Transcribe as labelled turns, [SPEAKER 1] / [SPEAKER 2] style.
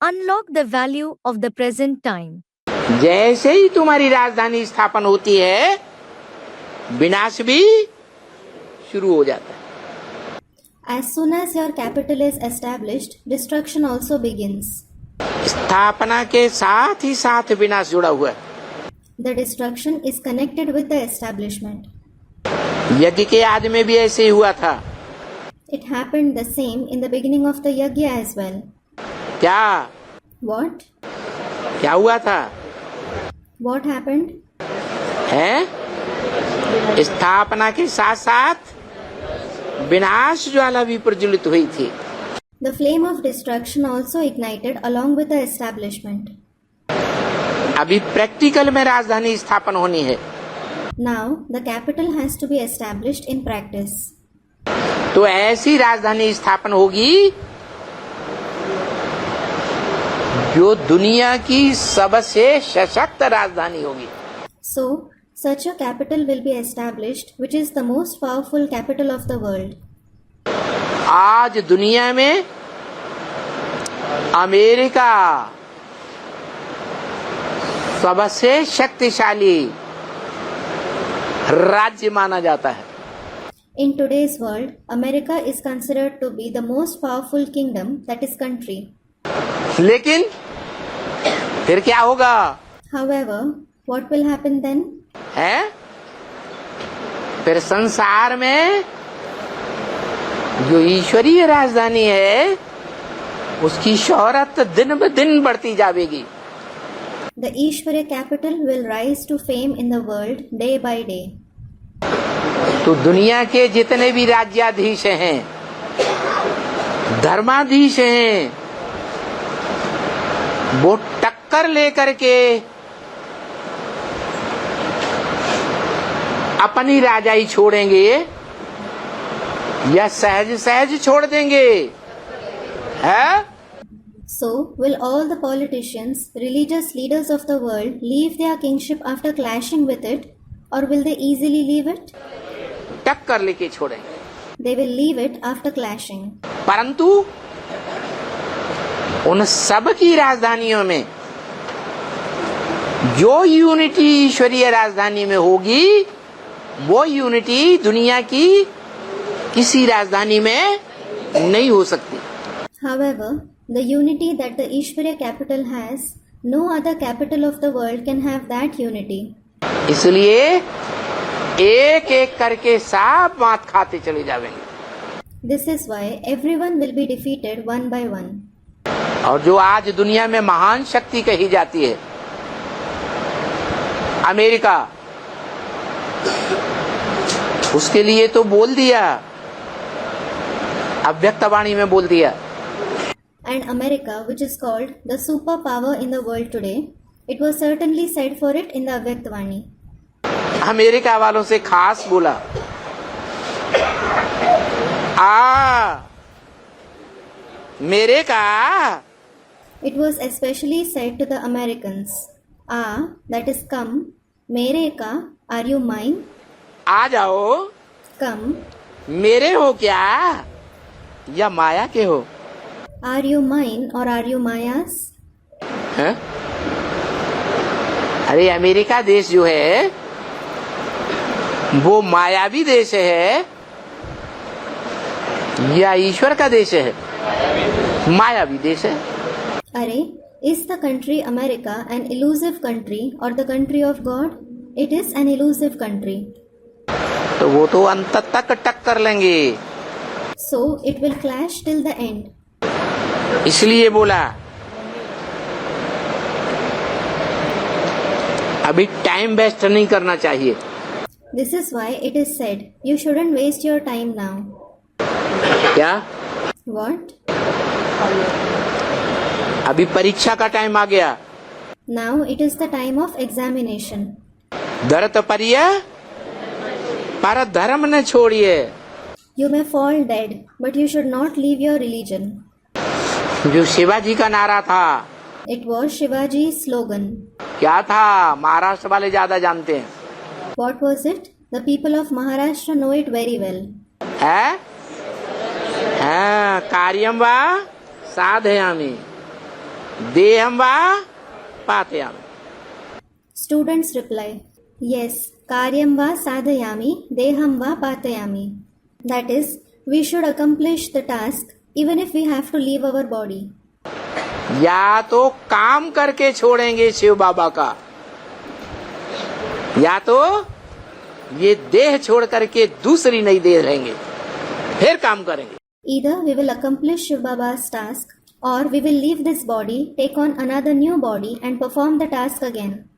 [SPEAKER 1] Unlock the value of the present time.
[SPEAKER 2] जैसे ही तुम्हारी राजधानी स्थापन होती है, विनाश भी शुरू हो जाता है।
[SPEAKER 3] As soon as your capital is established, destruction also begins.
[SPEAKER 2] स्थापना के साथ ही साथ विनाश जुड़ा हुआ है।
[SPEAKER 3] The destruction is connected with the establishment.
[SPEAKER 2] यज्ञ के आदि में भी ऐसे ही हुआ था।
[SPEAKER 3] It happened the same in the beginning of the yajna as well.
[SPEAKER 2] क्या
[SPEAKER 3] What?
[SPEAKER 2] क्या हुआ था?
[SPEAKER 3] What happened?
[SPEAKER 2] है स्थापना के साथ साथ विनाश ज्वाला भी प्रज्वलित हुई थी।
[SPEAKER 3] The flame of destruction also ignited along with the establishment.
[SPEAKER 2] अभी प्रैक्टिकल में राजधानी स्थापन होनी है।
[SPEAKER 3] Now the capital has to be established in practice.
[SPEAKER 2] तो ऐसी राजधानी स्थापन होगी जो दुनिया की सबसे सशक्त राजधानी होगी।
[SPEAKER 3] So, such a capital will be established, which is the most powerful capital of the world.
[SPEAKER 2] आज दुनिया में अमेरिका सबसे शक्तिशाली राज्य माना जाता है।
[SPEAKER 3] In today's world, America is considered to be the most powerful kingdom, that is country.
[SPEAKER 2] लेकिन फिर क्या होगा?
[SPEAKER 3] However, what will happen then?
[SPEAKER 2] है फिर संसार में जो ईश्वरीय राजधानी है उसकी शोहरत दिन ब दिन बढ़ती जाएगी।
[SPEAKER 3] The Ishwarya capital will rise to fame in the world day by day.
[SPEAKER 2] तो दुनिया के जितने भी राज्याधीश हैं, धर्माधीश हैं, वो टक्कर लेकर के अपनी राजाई छोड़ेंगे या सहज सहज छोड़ देंगे? है?
[SPEAKER 3] So, will all the politicians, religious leaders of the world leave their kingship after clashing with it, or will they easily leave it?
[SPEAKER 2] टक्कर लेके छोड़ेंगे।
[SPEAKER 3] They will leave it after clashing.
[SPEAKER 2] परंतु उन सब की राजधानियों में जो यूनिटी ईश्वरीय राजधानी में होगी, वो यूनिटी दुनिया की किसी राजधानी में नहीं हो सकती।
[SPEAKER 3] However, the unity that the Ishwarya capital has, no other capital of the world can have that unity.
[SPEAKER 2] इसलिए एक एक करके सब मात खाते चले जाएंगे।
[SPEAKER 3] This is why everyone will be defeated one by one.
[SPEAKER 2] और जो आज दुनिया में महान शक्ति कही जाती है, अमेरिका, उसके लिए तो बोल दिया, अव्यक्तवाणी में बोल दिया।
[SPEAKER 3] And America, which is called the superpower in the world today, it was certainly said for it in the Avyaktavani.
[SPEAKER 2] America वालों से खास बोला, मेरे का।
[SPEAKER 3] It was especially said to the Americans. That is come. मेरे का, are you mine?
[SPEAKER 2] आ जाओ।
[SPEAKER 3] Come.
[SPEAKER 2] मेरे हो क्या या माया के हो?
[SPEAKER 3] Are you mine or are you Maya's?
[SPEAKER 2] है? अरे अमेरिका देश जो है वो मायावी देश है या ईश्वर का देश है? मायावी देश है।
[SPEAKER 3] अरे, is the country America an elusive country or the country of God? It is an elusive country.
[SPEAKER 2] तो वो तो अंत तक टक्कर लेंगे।
[SPEAKER 3] So it will clash till the end.
[SPEAKER 2] इसलिए बोला अभी टाइम वेस्ट नहीं करना चाहिए।
[SPEAKER 3] This is why it is said, you shouldn't waste your time now.
[SPEAKER 2] क्या?
[SPEAKER 3] What?
[SPEAKER 2] अभी परीक्षा का टाइम आ गया।
[SPEAKER 3] Now it is the time of examination.
[SPEAKER 2] धरत परिय पर धर्म न छोड़िए।
[SPEAKER 3] You may fall dead, but you should not leave your religion.
[SPEAKER 2] जो शिवाजी का नारा था,
[SPEAKER 3] It was Shivaji's slogan.
[SPEAKER 2] क्या था? महाराष्ट्र वाले ज्यादा जानते हैं।
[SPEAKER 3] What was it? The people of Maharashtra know it very well.
[SPEAKER 2] है कार्यम वा साधयामि। देहम वा पातयामि.
[SPEAKER 3] Students reply, yes, karyam va sadhayami, deham va patayami. That is, we should accomplish the task even if we have to leave our body.
[SPEAKER 2] या तो काम करके छोड़ेंगे शिव बाबा का, या तो ये देह छोड़ करके दूसरी नई देह लेंगे, फिर काम करेंगे.
[SPEAKER 3] Either we will accomplish Shiv Baba's task or we will leave this body, take on another new body and perform the task again.